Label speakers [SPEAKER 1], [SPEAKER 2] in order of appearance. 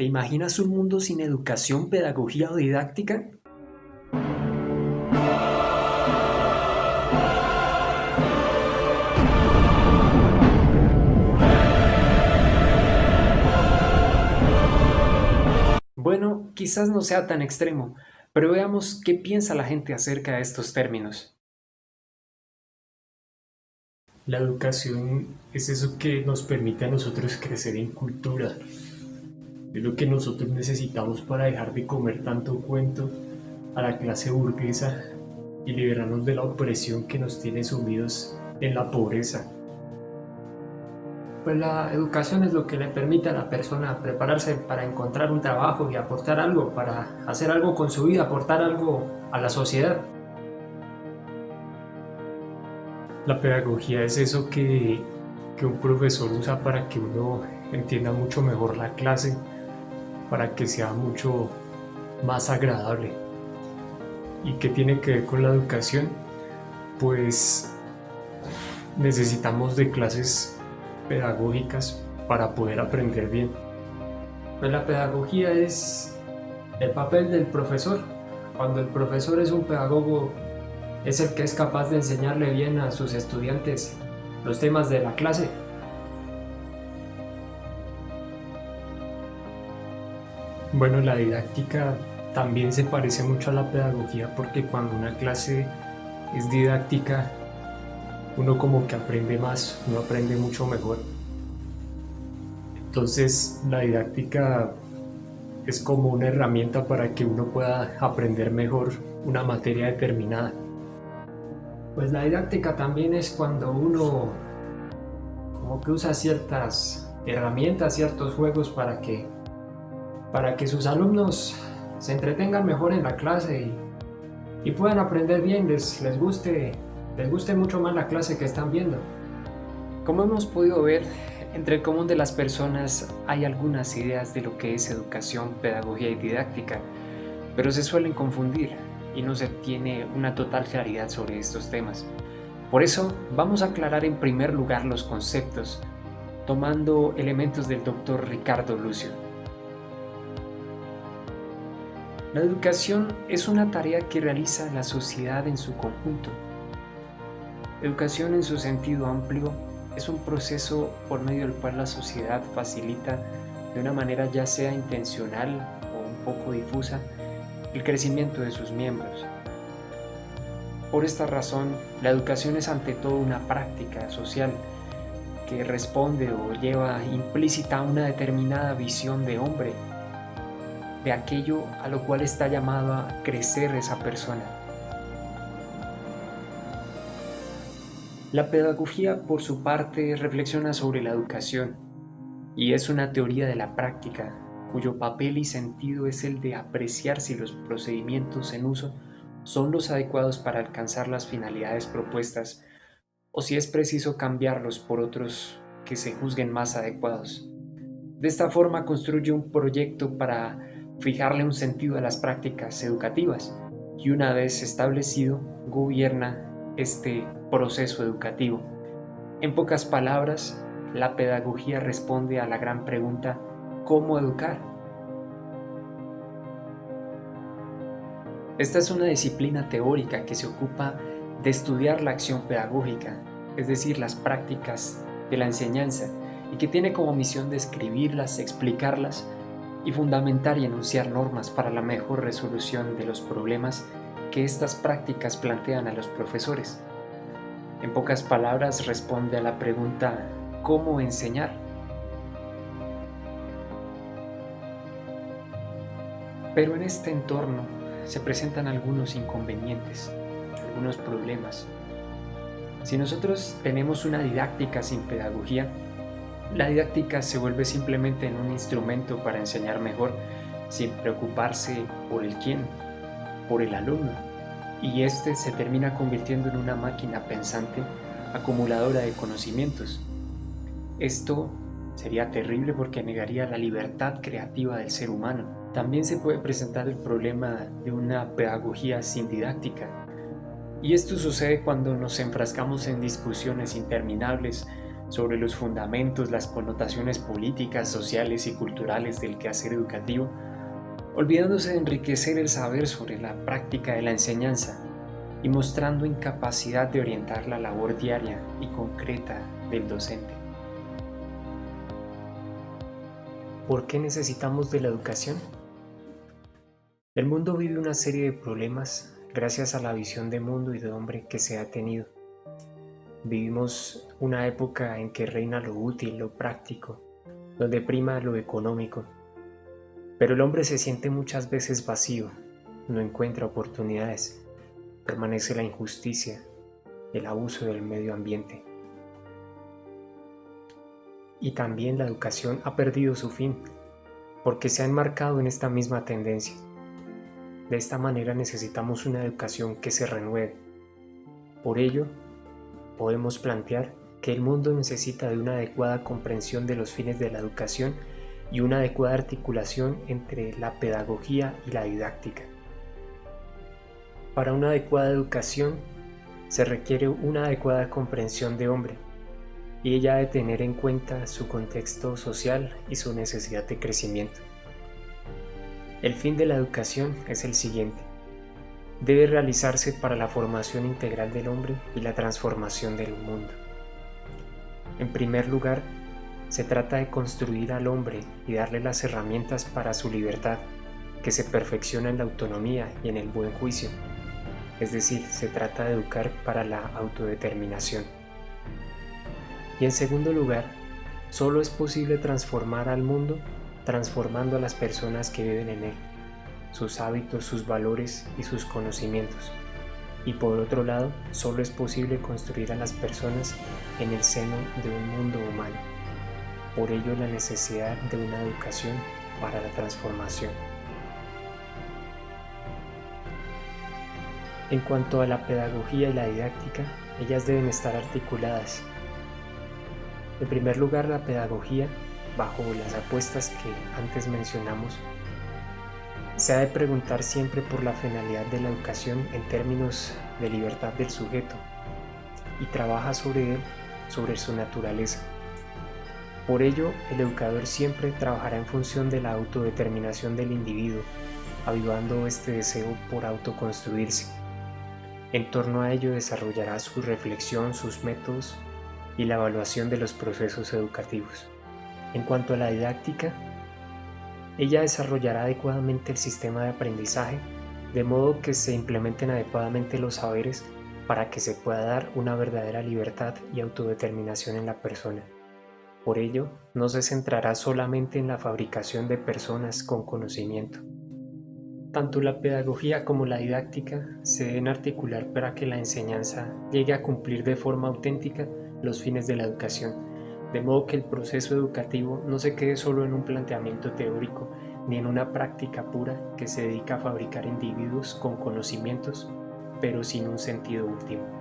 [SPEAKER 1] imaginas un mundo sin educación, pedagogía o didáctica? Bueno, quizás no sea tan extremo, pero veamos qué piensa la gente acerca de estos términos.
[SPEAKER 2] La educación es eso que nos permite a nosotros crecer en cultura. Es lo que nosotros necesitamos para dejar de comer tanto cuento a la clase burguesa y liberarnos de la opresión que nos tiene sumidos en la pobreza.
[SPEAKER 3] Pues la educación es lo que le permite a la persona prepararse para encontrar un trabajo y aportar algo, para hacer algo con su vida, aportar algo a la sociedad.
[SPEAKER 2] La pedagogía es eso que un profesor usa para que uno entienda mucho mejor la clase, para que sea mucho más agradable. ¿Y qué tiene que ver con la educación? Pues necesitamos de clases pedagógicas para poder aprender bien.
[SPEAKER 3] Pues la pedagogía es el papel del profesor. Cuando el profesor es un pedagogo, es el que es capaz de enseñarle bien a sus estudiantes los temas de la clase.
[SPEAKER 2] Bueno, la didáctica también se parece mucho a la pedagogía porque cuando una clase es didáctica, uno como que aprende más, uno aprende mucho mejor. Entonces, la didáctica es como una herramienta para que uno pueda aprender mejor una materia determinada.
[SPEAKER 3] Pues la didáctica también es cuando uno como que usa ciertas herramientas, ciertos juegos para que sus alumnos se entretengan mejor en la clase y puedan aprender bien, les guste mucho más la clase que están viendo.
[SPEAKER 1] Como hemos podido ver, entre el común de las personas hay algunas ideas de lo que es educación, pedagogía y didáctica, pero se suelen confundir y no se tiene una total claridad sobre estos temas. Por eso, vamos a aclarar en primer lugar los conceptos, tomando elementos del doctor Ricardo Lucio. La educación es una tarea que realiza la sociedad en su conjunto. Educación en su sentido amplio es un proceso por medio del cual la sociedad facilita de una manera ya sea intencional o un poco difusa el crecimiento de sus miembros. Por esta razón, la educación es ante todo una práctica social que responde o lleva implícita una determinada visión de hombre, de aquello a lo cual está llamado a crecer esa persona. La pedagogía, por su parte, reflexiona sobre la educación y es una teoría de la práctica, cuyo papel y sentido es el de apreciar si los procedimientos en uso son los adecuados para alcanzar las finalidades propuestas o si es preciso cambiarlos por otros que se juzguen más adecuados. De esta forma construye un proyecto para fijarle un sentido a las prácticas educativas y una vez establecido, gobierna este proceso educativo. En pocas palabras, la pedagogía responde a la gran pregunta: ¿cómo educar? Esta es una disciplina teórica que se ocupa de estudiar la acción pedagógica, es decir, las prácticas de la enseñanza, y que tiene como misión describirlas, explicarlas y fundamentar y enunciar normas para la mejor resolución de los problemas que estas prácticas plantean a los profesores. En pocas palabras, responde a la pregunta: ¿cómo enseñar? Pero en este entorno se presentan algunos inconvenientes, algunos problemas. Si nosotros tenemos una didáctica sin pedagogía, la didáctica se vuelve simplemente en un instrumento para enseñar mejor, sin preocuparse por el quién, por el alumno, y este se termina convirtiendo en una máquina pensante, acumuladora de conocimientos. Esto sería terrible porque negaría la libertad creativa del ser humano. También se puede presentar el problema de una pedagogía sin didáctica, y esto sucede cuando nos enfrascamos en discusiones interminables sobre los fundamentos, las connotaciones políticas, sociales y culturales del quehacer educativo, olvidándose de enriquecer el saber sobre la práctica de la enseñanza y mostrando incapacidad de orientar la labor diaria y concreta del docente. ¿Por qué necesitamos de la educación? El mundo vive una serie de problemas gracias a la visión de mundo y de hombre que se ha tenido. Vivimos una época en que reina lo útil, lo práctico, donde prima lo económico. Pero el hombre se siente muchas veces vacío, no encuentra oportunidades, permanece la injusticia, el abuso del medio ambiente. Y también la educación ha perdido su fin, porque se ha enmarcado en esta misma tendencia. De esta manera necesitamos una educación que se renueve. Por ello, podemos plantear que el mundo necesita de una adecuada comprensión de los fines de la educación y una adecuada articulación entre la pedagogía y la didáctica. Para una adecuada educación se requiere una adecuada comprensión de hombre, y ella ha de tener en cuenta su contexto social y su necesidad de crecimiento. El fin de la educación es el siguiente: debe realizarse para la formación integral del hombre y la transformación del mundo. En primer lugar, se trata de construir al hombre y darle las herramientas para su libertad, que se perfecciona en la autonomía y en el buen juicio. Es decir, se trata de educar para la autodeterminación. Y en segundo lugar, solo es posible transformar al mundo transformando a las personas que viven en él, sus hábitos, sus valores y sus conocimientos. Y por otro lado, solo es posible construir a las personas en el seno de un mundo humano. Por ello, la necesidad de una educación para la transformación. En cuanto a la pedagogía y la didáctica, ellas deben estar articuladas. En primer lugar, la pedagogía, bajo las apuestas que antes mencionamos, se ha de preguntar siempre por la finalidad de la educación en términos de libertad del sujeto y trabaja sobre él, sobre su naturaleza. Por ello, el educador siempre trabajará en función de la autodeterminación del individuo, avivando este deseo por autoconstruirse. En torno a ello desarrollará su reflexión, sus métodos y la evaluación de los procesos educativos. En cuanto a la didáctica, ella desarrollará adecuadamente el sistema de aprendizaje, de modo que se implementen adecuadamente los saberes para que se pueda dar una verdadera libertad y autodeterminación en la persona. Por ello, no se centrará solamente en la fabricación de personas con conocimiento. Tanto la pedagogía como la didáctica se deben articular para que la enseñanza llegue a cumplir de forma auténtica los fines de la educación, de modo que el proceso educativo no se quede solo en un planteamiento teórico ni en una práctica pura que se dedica a fabricar individuos con conocimientos, pero sin un sentido último.